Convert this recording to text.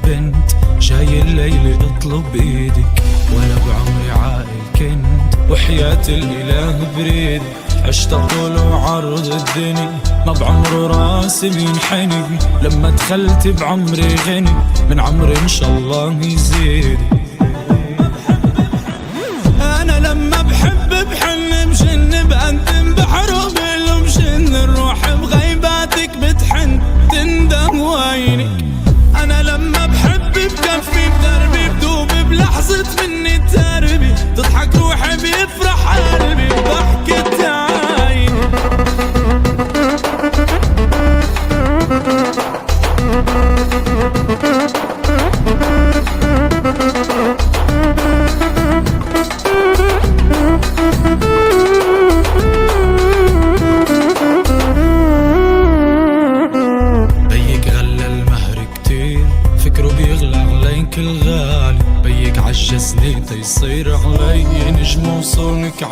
بنت جاي الليل اطلب بإيدك، وأنا بعمري عاقل كنت وحياة الإله بريد. عشت طول وعرض الدنيا ما بعمر راسي بينحني، لما دخلت بعمري غني من عمري إن شاء الله يزيد. أنا لما بحب بحن بجن بقدم بحروب بجن، الروح بغيباتك بتحن تندم وعينك. أنا لما بحب بكفي بدربي بدوب بلحظة مني تربي، تضحك روحي بيفرح قلبي بحكي تعايني. فكره بيغلى عليك الغالي، بيك عجزني تيصير علي نجم وصونك.